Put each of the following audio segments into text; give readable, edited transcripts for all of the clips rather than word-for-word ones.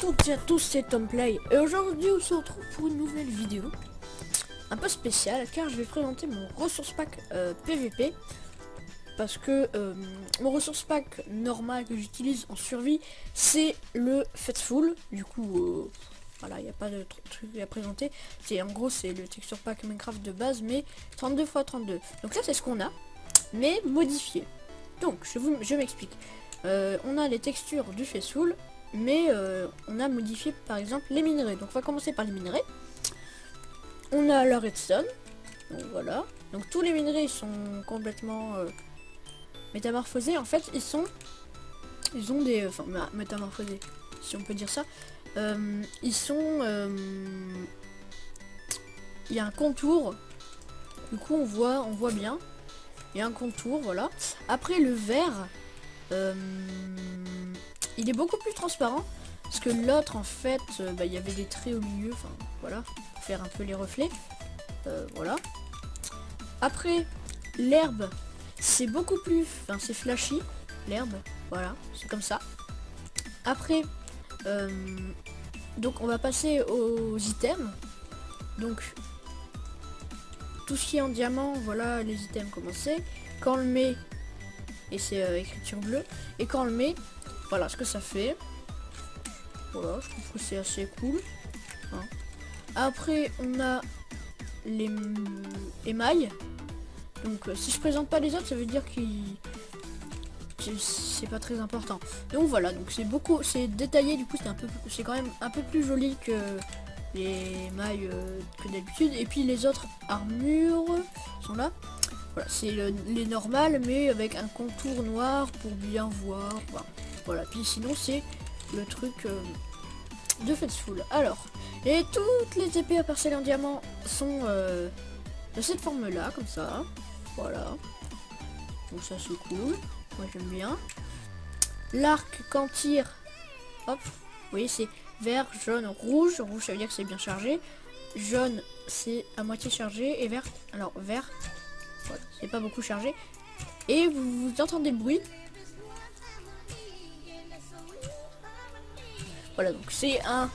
toutes et à tous, c'est Tomplay et aujourd'hui on se retrouve pour une nouvelle vidéo un peu spéciale car je vais présenter mon ressource pack PVP parce que mon ressource pack normal que j'utilise en survie c'est le Faithful. Du coup voilà, il n'y a pas de truc à présenter, c'est en gros c'est le texture pack Minecraft de base mais 32 x 32. Donc ça c'est ce qu'on a mais modifié. Donc je m'explique. On a les textures du Faithful, mais on a modifié par exemple les minerais. Donc on va commencer par les minerais. On a la redstone, donc voilà. Donc tous les minerais sont complètement métamorphosés. En fait ils ont des, enfin métamorphosés, si on peut dire ça. Ils sont, il y a un contour. Du coup on voit bien. Il y a un contour, voilà. Après le vert, il est beaucoup plus transparent parce que l'autre en fait il y avait des traits au milieu, enfin voilà, pour faire un peu les reflets, voilà. Après l'herbe, c'est beaucoup plus, enfin c'est flashy l'herbe, voilà, c'est comme ça. Après donc on va passer aux items. Donc tout ce qui est en diamant, voilà les items commencés. Quand on le met, et c'est écriture bleue, et quand on le met, voilà ce que ça fait. Voilà, je trouve que c'est assez cool, hein. Après on a les émails. Donc si je présente pas les autres, ça veut dire que c'est pas très important. Donc voilà, donc c'est détaillé, du coup c'est quand même un peu plus joli que les émails que d'habitude. Et puis les autres armures sont là. Voilà, c'est les normales mais avec un contour noir pour bien voir. Voilà, puis sinon c'est le truc de Faithful. Alors, et toutes les épées à parcelle en diamant sont de cette forme là, comme ça. Voilà. Donc ça c'est cool. Moi j'aime bien. L'arc quand tire, hop, vous voyez c'est vert, jaune, rouge. Rouge ça veut dire que c'est bien chargé. Jaune c'est à moitié chargé. Et vert, alors vert, voilà, c'est pas beaucoup chargé. Et vous entendez le bruit. Voilà, donc c'est un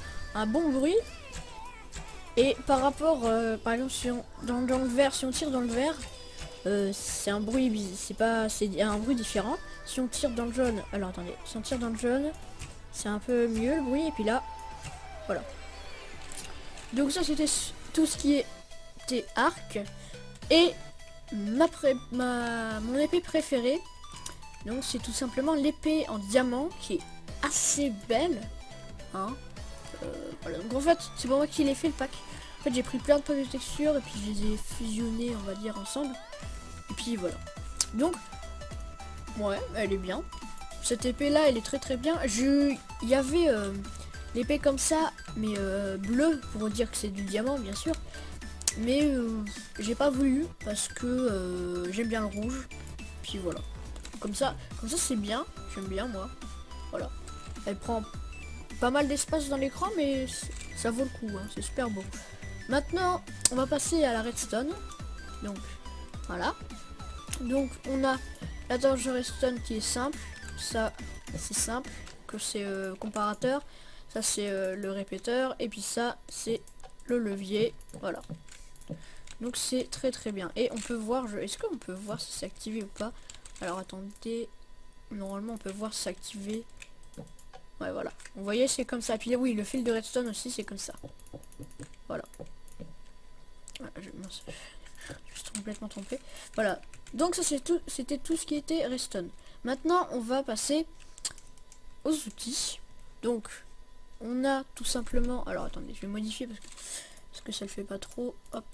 bon bruit. Et par rapport, par exemple, si on, dans le verre, si on tire dans le verre, c'est un bruit, c'est un bruit différent. Si on tire dans le jaune, alors attendez, si on tire dans le jaune, c'est un peu mieux le bruit. Et puis là, voilà. Donc ça c'était tout ce qui était arc. Et mon épée préférée, donc c'est tout simplement l'épée en diamant qui est assez belle, hein. Voilà, donc en fait c'est pour moi qui l'ai fait le pack. En fait j'ai pris plein de packs de textures et puis je les ai fusionnés, on va dire, ensemble. Et puis voilà. Donc ouais, elle est bien. Cette épée là elle est très bien. Il y avait l'épée comme ça mais bleue pour dire que c'est du diamant bien sûr. Mais j'ai pas voulu parce que j'aime bien le rouge. Puis voilà. Comme ça c'est bien. J'aime bien moi. Voilà. Elle prend pas mal d'espace dans l'écran mais ça vaut le coup, hein, c'est super beau. Maintenant on va passer à la redstone. Donc voilà. Donc on a la torche redstone qui est simple. Ça c'est simple, que c'est comparateur. Ça c'est le répéteur. Et puis ça c'est le levier. Voilà. Donc c'est très bien. Et on peut voir, est-ce qu'on peut voir si c'est activé ou pas? Alors attendez. Normalement on peut voir si c'est activé. Ouais voilà, vous voyez c'est comme ça. Puis oui, le fil de redstone aussi c'est comme ça. Voilà. Je suis complètement trompé. Voilà. Donc ça c'est tout, c'était tout ce qui était redstone. Maintenant on va passer aux outils. Donc on a tout simplement, alors attendez, je vais modifier parce que ça le fait pas trop. Hop.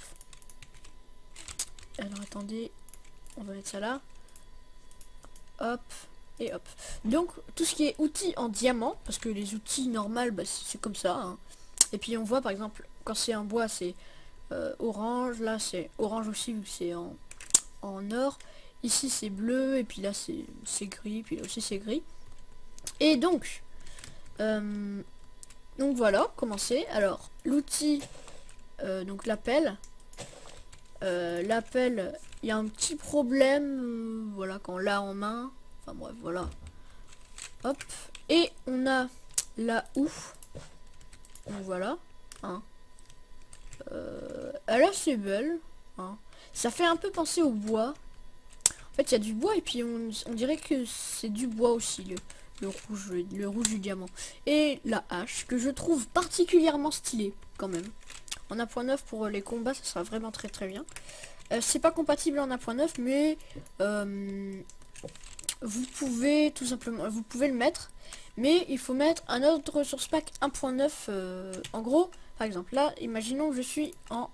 Alors attendez, on va mettre ça là. Hop. Et hop. Donc tout ce qui est outils en diamant, parce que les outils normaux c'est comme ça, hein. Et puis on voit par exemple quand c'est en bois c'est orange, là c'est orange aussi vu que c'est en or, ici c'est bleu et puis là c'est gris, puis là aussi c'est gris. Et donc voilà, commencer. Alors l'outil, donc l'appel, il y a un petit problème, voilà, quand on l'a en main. Enfin bref, voilà. Hop. Et on a la houe. Donc voilà, hein. Elle est assez belle, hein. Ça fait un peu penser au bois. En fait, il y a du bois et puis on dirait que c'est du bois aussi, le rouge du diamant. Et la hache, que je trouve particulièrement stylée, quand même. En 1.9 pour les combats, ça sera vraiment très très bien. C'est pas compatible en 1.9, mais vous pouvez tout simplement, vous pouvez le mettre. Mais il faut mettre un autre ressource pack 1.9. En gros, par exemple, là, imaginons que je suis en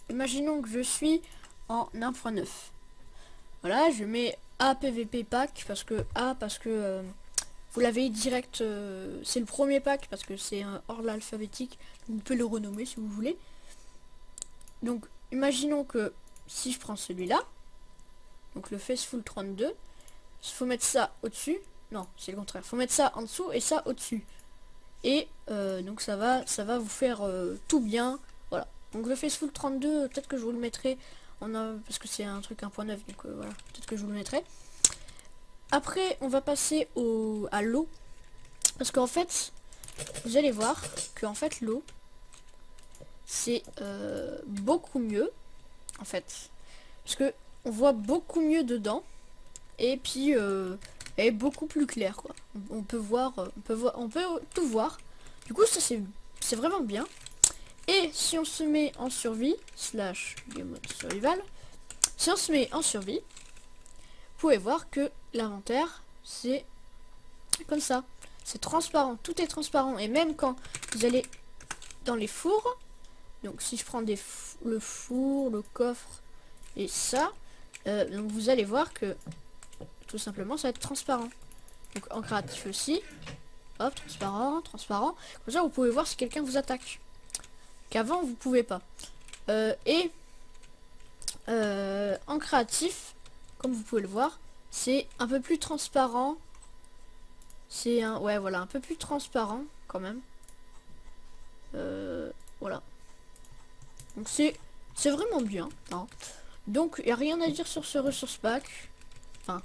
1.9. Voilà, je mets APVP pack parce que vous l'avez direct, c'est le premier pack parce que c'est hors l'alphabétique. Vous pouvez le renommer si vous voulez. Donc, imaginons que si je prends celui-là, donc le Faceful 32, il faut mettre ça au-dessus. Non, c'est le contraire. Faut mettre ça en dessous et ça au-dessus. Et donc ça va vous faire tout bien. Voilà. Donc le Faceful 32, peut-être que je vous le mettrai parce que c'est un truc 1.9, donc voilà, peut-être que je vous le mettrai. Après, on va passer à l'eau. Parce qu'en fait, vous allez voir que en fait l'eau, c'est beaucoup mieux. En fait. Parce que on voit beaucoup mieux dedans. Et puis elle est beaucoup plus claire, quoi. On peut tout voir. Du coup, ça c'est vraiment bien. Et si on se met en survie, /game mode survival, si on se met en survie, vous pouvez voir que l'inventaire, c'est comme ça. C'est transparent, tout est transparent. Et même quand vous allez dans les fours, donc si je prends le four, le coffre et ça, donc vous allez voir que tout simplement ça va être transparent. Donc en créatif aussi, hop, transparent, transparent. Comme ça vous pouvez voir si quelqu'un vous attaque. Qu'avant vous pouvez pas. En créatif, comme vous pouvez le voir, c'est un peu plus transparent. C'est un peu plus transparent quand même. Voilà. Donc c'est vraiment bien, hein. Donc il n'y a rien à dire sur ce ressource pack. Enfin,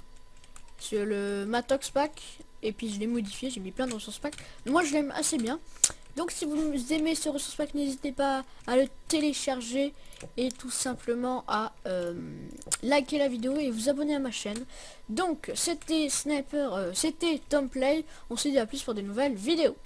sur le Matox pack. Et puis je l'ai modifié, j'ai mis plein de ressources pack. Moi je l'aime assez bien. Donc si vous aimez ce ressource pack, n'hésitez pas à le télécharger et tout simplement à liker la vidéo et vous abonner à ma chaîne. Donc c'était Sniper, c'était Tom Play. On se dit à plus pour de nouvelles vidéos.